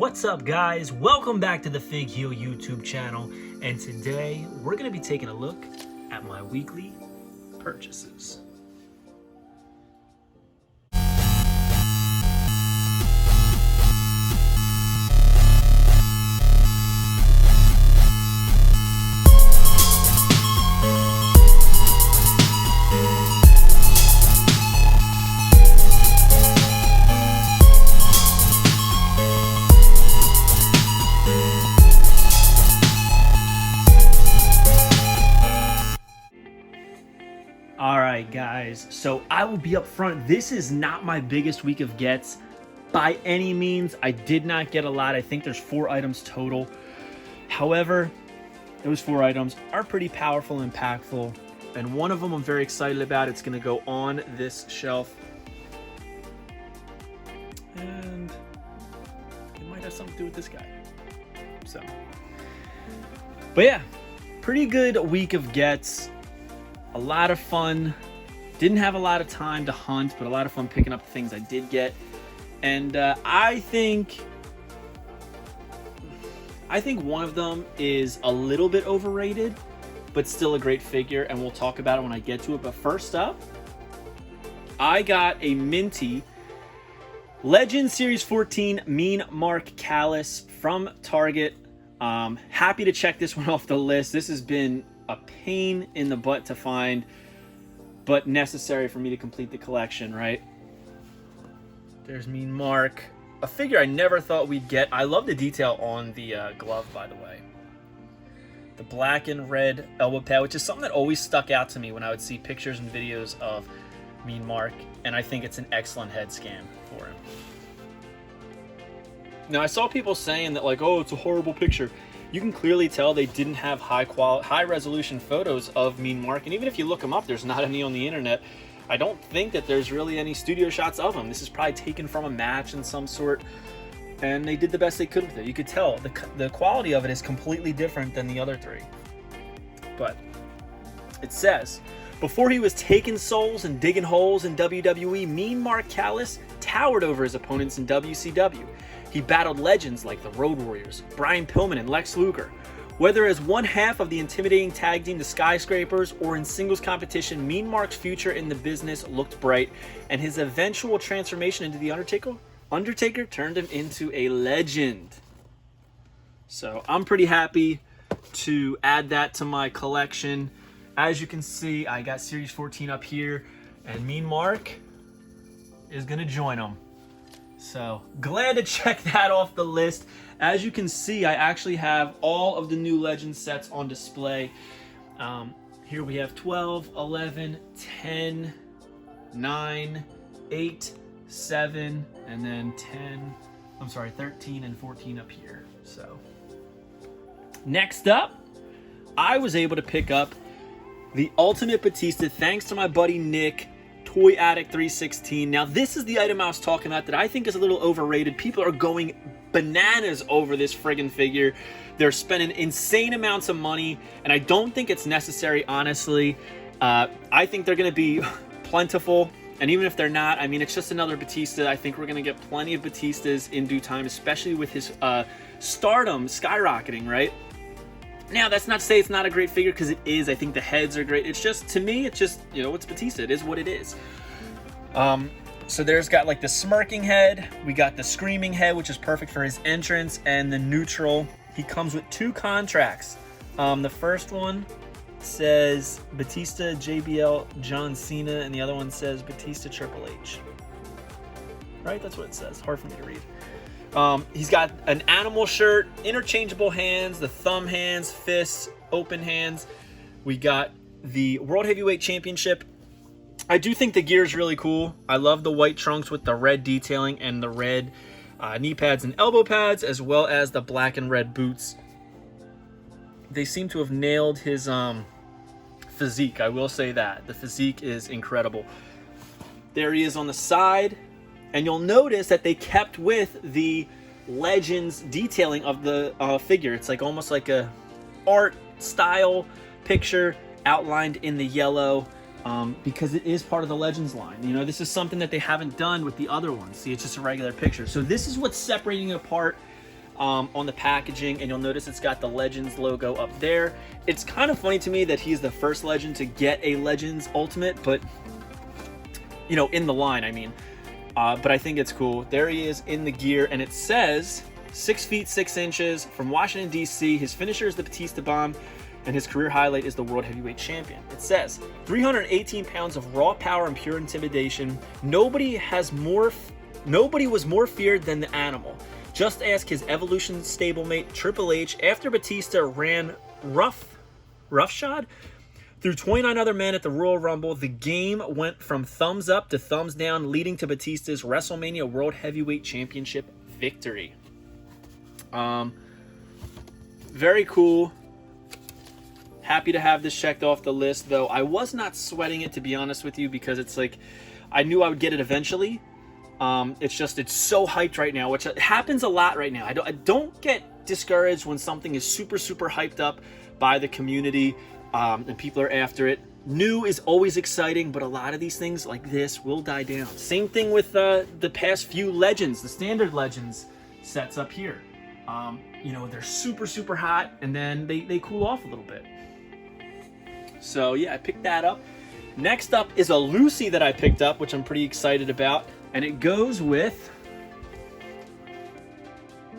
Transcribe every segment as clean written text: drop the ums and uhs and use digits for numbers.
What's up, guys? Welcome back to the Fig Heel YouTube channel, and today we're going to be taking a look at my weekly purchases. Alright guys, so I will be up front. This is not my biggest week of gets by any means. I did not get a lot. I think there's 4 items total. However, those 4 items are pretty powerful and impactful, and one of them I'm very excited about. It's going to go on this shelf, and it might have something to do with this guy. But yeah, pretty good week of gets. A lot of fun. Didn't have a lot of time to hunt, but a lot of fun picking up the things I did get. And I think one of them is a little bit overrated, but still a great figure, and we'll talk about it when I get to it. But first up, I got a minty Legends Series 14 Mean Mark Callus from Target. Happy to check this one off the list. This has been a pain in the butt to find, but necessary for me to complete the collection, right? There's Mean Mark, a figure I never thought we'd get. I love the detail on the glove, by the way. The black and red elbow pad, which is something that always stuck out to me when I would see pictures and videos of Mean Mark, and I think it's an excellent head scan for him. Now, I saw people saying that, like, oh, it's a horrible picture. You can clearly tell they didn't have high resolution photos of Mean Mark, and even if you look him up, there's not any on the internet. I don't think that there's really any studio shots of him. This is probably taken from a match in some sort, and they did the best they could with it. You could tell the quality of it is completely different than the other 3. But it says, before he was taking souls and digging holes in WWE, Mean Mark Callus towered over his opponents in WCW. He battled legends like the Road Warriors, Brian Pillman and Lex Luger. Whether as one half of the intimidating tag team, the Skyscrapers, or in singles competition, Mean Mark's future in the business looked bright, and his eventual transformation into the Undertaker turned him into a legend. So I'm pretty happy to add that to my collection. As you can see, I got Series 14 up here, and Mean Mark is going to join them. So glad to check that off the list. As you can see, I actually have all of the new Legends sets on display. Here we have 12, 11, 10, 9, 8, 7, and then 13 and 14 up here. So next up, I was able to pick up the Ultimate Batista thanks to my buddy Nick, Toy Addict 316. Now, this is the item I was talking about that I think is a little overrated. People are going bananas over this friggin' figure. They're spending insane amounts of money, and I don't think it's necessary, honestly. I think they're going to be plentiful, and even if they're not, I mean, it's just another Batista. I think we're going to get plenty of Batistas in due time, especially with his stardom skyrocketing, right? Now, that's not to say it's not a great figure, because it is. I think the heads are great. It's just, to me, it's just, you know, it's Batista. It is what it is. So there's got like the smirking head. We got the screaming head, which is perfect for his entrance, and the neutral. He comes with 2 contracts. The first one says Batista, JBL, John Cena, and the other one says Batista, Triple H. Right? That's what it says. Hard for me to read. He's got an animal shirt, interchangeable hands, the thumb hands, fists, open hands. We got the World Heavyweight Championship. I do think the gear is really cool. I love the white trunks with the red detailing and the red knee pads and elbow pads, as well as the black and red boots. They seem to have nailed his physique. I will say that. The physique is incredible. There he is on the side. And you'll notice that they kept with the Legends detailing of the figure. It's like almost like a art style picture outlined in the yellow. because it is part of the Legends line. You know, this is something that they haven't done with the other ones. See, it's just a regular picture. So this is what's separating it apart. on the packaging, and you'll notice it's got the Legends logo up there. It's kind of funny to me that he's the first Legend to get a Legends Ultimate, but you know, in the line, I mean. But I think it's cool. There he is in the gear, and it says 6 feet 6 inches from Washington, D.C. His finisher is the Batista Bomb, and his career highlight is the World Heavyweight Champion. It says 318 pounds of raw power and pure intimidation. Nobody was more feared than the Animal. Just ask his Evolution stablemate Triple H after Batista ran roughshod through 29 other men at the Royal Rumble. The game went from thumbs up to thumbs down, leading to Batista's WrestleMania World Heavyweight Championship victory. Very cool. Happy to have this checked off the list, though. I was not sweating it, to be honest with you, because it's like, I knew I would get it eventually. It's so hyped right now, which happens a lot right now. I don't get discouraged when something is super, super hyped up by the community, and people are after it. New is always exciting, but a lot of these things like this will die down. Same thing with the past few Legends, the standard Legends sets up here. You know, they're super, super hot, and then they cool off a little bit. So yeah, I picked that up. Next up is a Lucy that I picked up, which I'm pretty excited about. And it goes with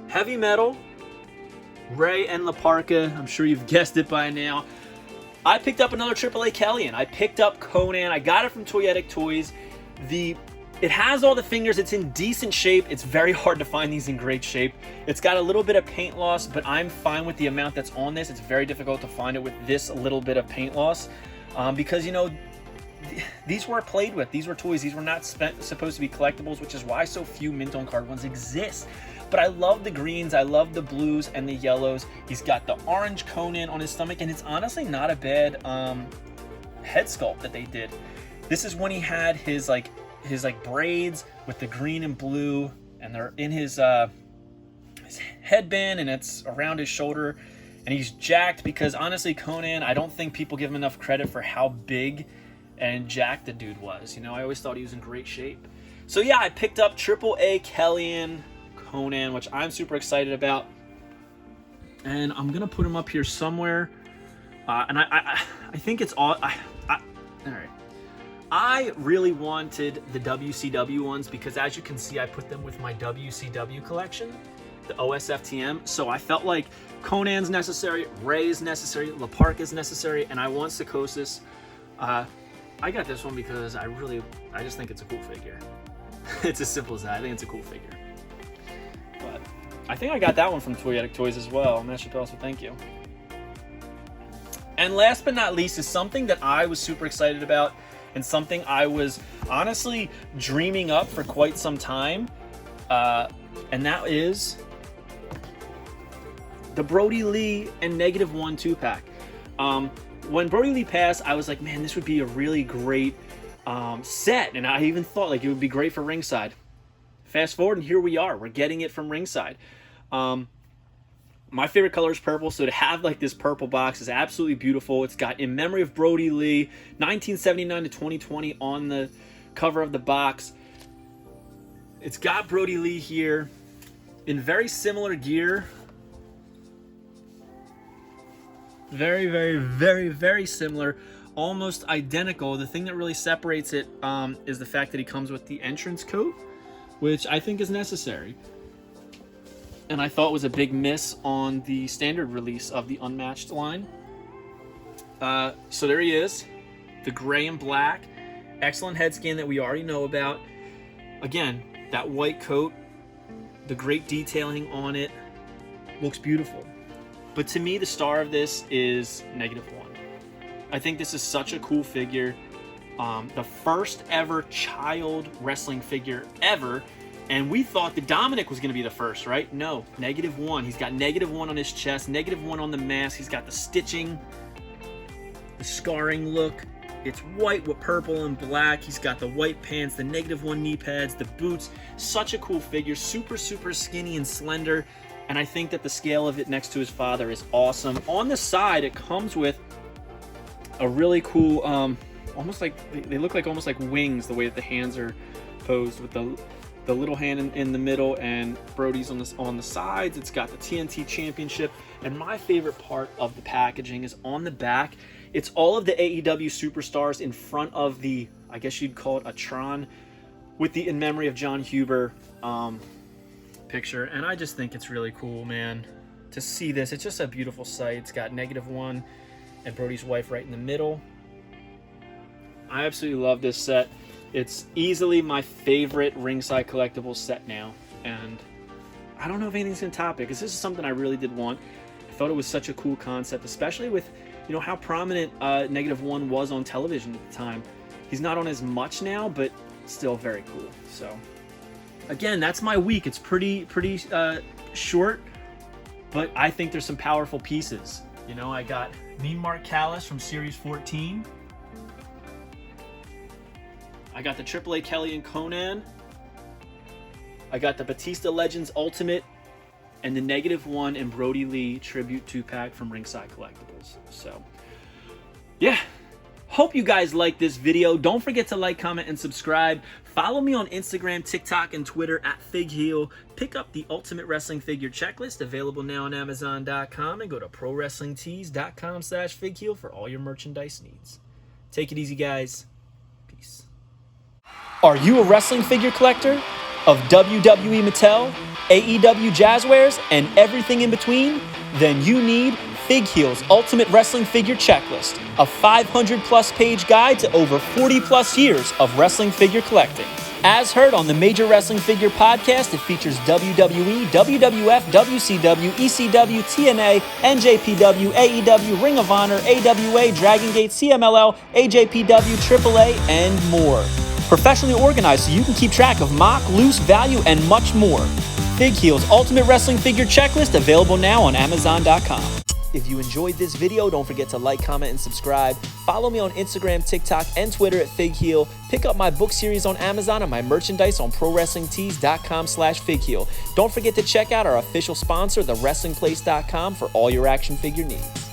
Heavy Metal, Ray and La Parka. I'm sure you've guessed it by now. I picked up another AAA Kelian. I picked up Conan. I got it from Toyetic Toys. It has all the fingers. It's in decent shape. It's very hard to find these in great shape. It's got a little bit of paint loss, but I'm fine with the amount that's on this. It's very difficult to find it with this little bit of paint loss because, you know, these were played with. These were toys. These were not supposed to be collectibles, which is why so few mint on card ones exist. But I love the greens. I love the blues and the yellows. He's got the orange Conan on his stomach, and it's honestly not a bad head sculpt that they did. This is when he had his braids with the green and blue, and they're in his headband, and it's around his shoulder, and he's jacked because honestly, Conan, I don't think people give him enough credit for how big and jacked the dude was. You know, I always thought he was in great shape. So yeah, I picked up AAA Kelian Conan, which I'm super excited about, and I'm gonna put him up here somewhere. And I think it's all. All right. I really wanted the WCW ones because, as you can see, I put them with my WCW collection, the OSFTM. So I felt like Conan's necessary, Ray's necessary, La Parka's necessary, and I want Psychosis. I got this one because I just think it's a cool figure. It's as simple as that. I think it's a cool figure. But I think I got that one from Toyetic Toys as well. And that should also thank you. And last but not least is something that I was super excited about and something I was honestly dreaming up for quite some time. And that is the Brody Lee and -1 2-pack. When Brody Lee passed, I was like, man, this would be a really great set. And I even thought like it would be great for ringside. Fast forward, and here we are. We're getting it from ringside. My favorite color is purple, so to have like this purple box is absolutely beautiful. It's got In Memory of Brody Lee, 1979 to 2020 on the cover of the box. It's got Brody Lee here in very similar gear. Very, very, very, very similar. Almost identical. The thing that really separates it is the fact that he comes with the entrance coat, which I think is necessary. And I thought was a big miss on the standard release of the Unmatched line. So there he is. The gray and black. Excellent head scan that we already know about. Again, that white coat, the great detailing on it, looks beautiful. But to me, the star of this is -1. I think this is such a cool figure. The first ever child wrestling figure ever. And we thought that Dominic was going to be the first, right? No, -1. He's got -1 on his chest, -1 on the mask. He's got the stitching, the scarring look. It's white with purple and black. He's got the white pants, the -1 knee pads, the boots. Such a cool figure. Super, super skinny and slender. And I think that the scale of it next to his father is awesome. On the side, it comes with a really cool, almost like, they look like almost like wings, the way that the hands are posed with the the little hand in the middle, and Brody's on the sides. It's got the TNT Championship, and my favorite part of the packaging is on the back. It's all of the AEW superstars in front of the, I guess you'd call it a Tron, with the In Memory of John Huber picture, and I just think it's really cool, man, to see this. It's just a beautiful sight. It's got -1 and Brody's wife right in the middle. I absolutely love this set. It's easily my favorite Ringside Collectibles set now, and I don't know if anything's gonna top it, because this is something I really did want. I thought it was such a cool concept, especially with, you know, how prominent -1 was on television at the time. He's not on as much now, but still very cool. So again, that's my week. It's pretty short, but I think there's some powerful pieces. You know, I got Mean Mark Callis from Series 14. I got the AAA Kelian Conan. I got the Batista Legends Ultimate and the -1 and Brody Lee Tribute 2-pack from Ringside Collectibles. So, yeah. Hope you guys liked this video. Don't forget to like, comment, and subscribe. Follow me on Instagram, TikTok, and Twitter @FigHeel. Pick up the Ultimate Wrestling Figure Checklist, available now on Amazon.com, and go to ProWrestlingTees.com/FigHeel for all your merchandise needs. Take it easy, guys. Peace. Are you a wrestling figure collector of WWE Mattel, AEW Jazzwares, and everything in between? Then you need Fig Heel's Ultimate Wrestling Figure Checklist, a 500-plus page guide to over 40-plus years of wrestling figure collecting. As heard on the Major Wrestling Figure podcast, it features WWE, WWF, WCW, ECW, TNA, NJPW, AEW, Ring of Honor, AWA, Dragon Gate, CMLL, AJPW, AAA, and more. Professionally organized so you can keep track of mock, loose, value, and much more. Fig Heel's Ultimate Wrestling Figure Checklist, available now on Amazon.com. If you enjoyed this video, don't forget to like, comment, and subscribe. Follow me on Instagram, TikTok, and Twitter @FigHeel. Pick up my book series on Amazon and my merchandise on ProWrestlingTees.com/FigHeel. Don't forget to check out our official sponsor, TheWrestlingPlace.com, for all your action figure needs.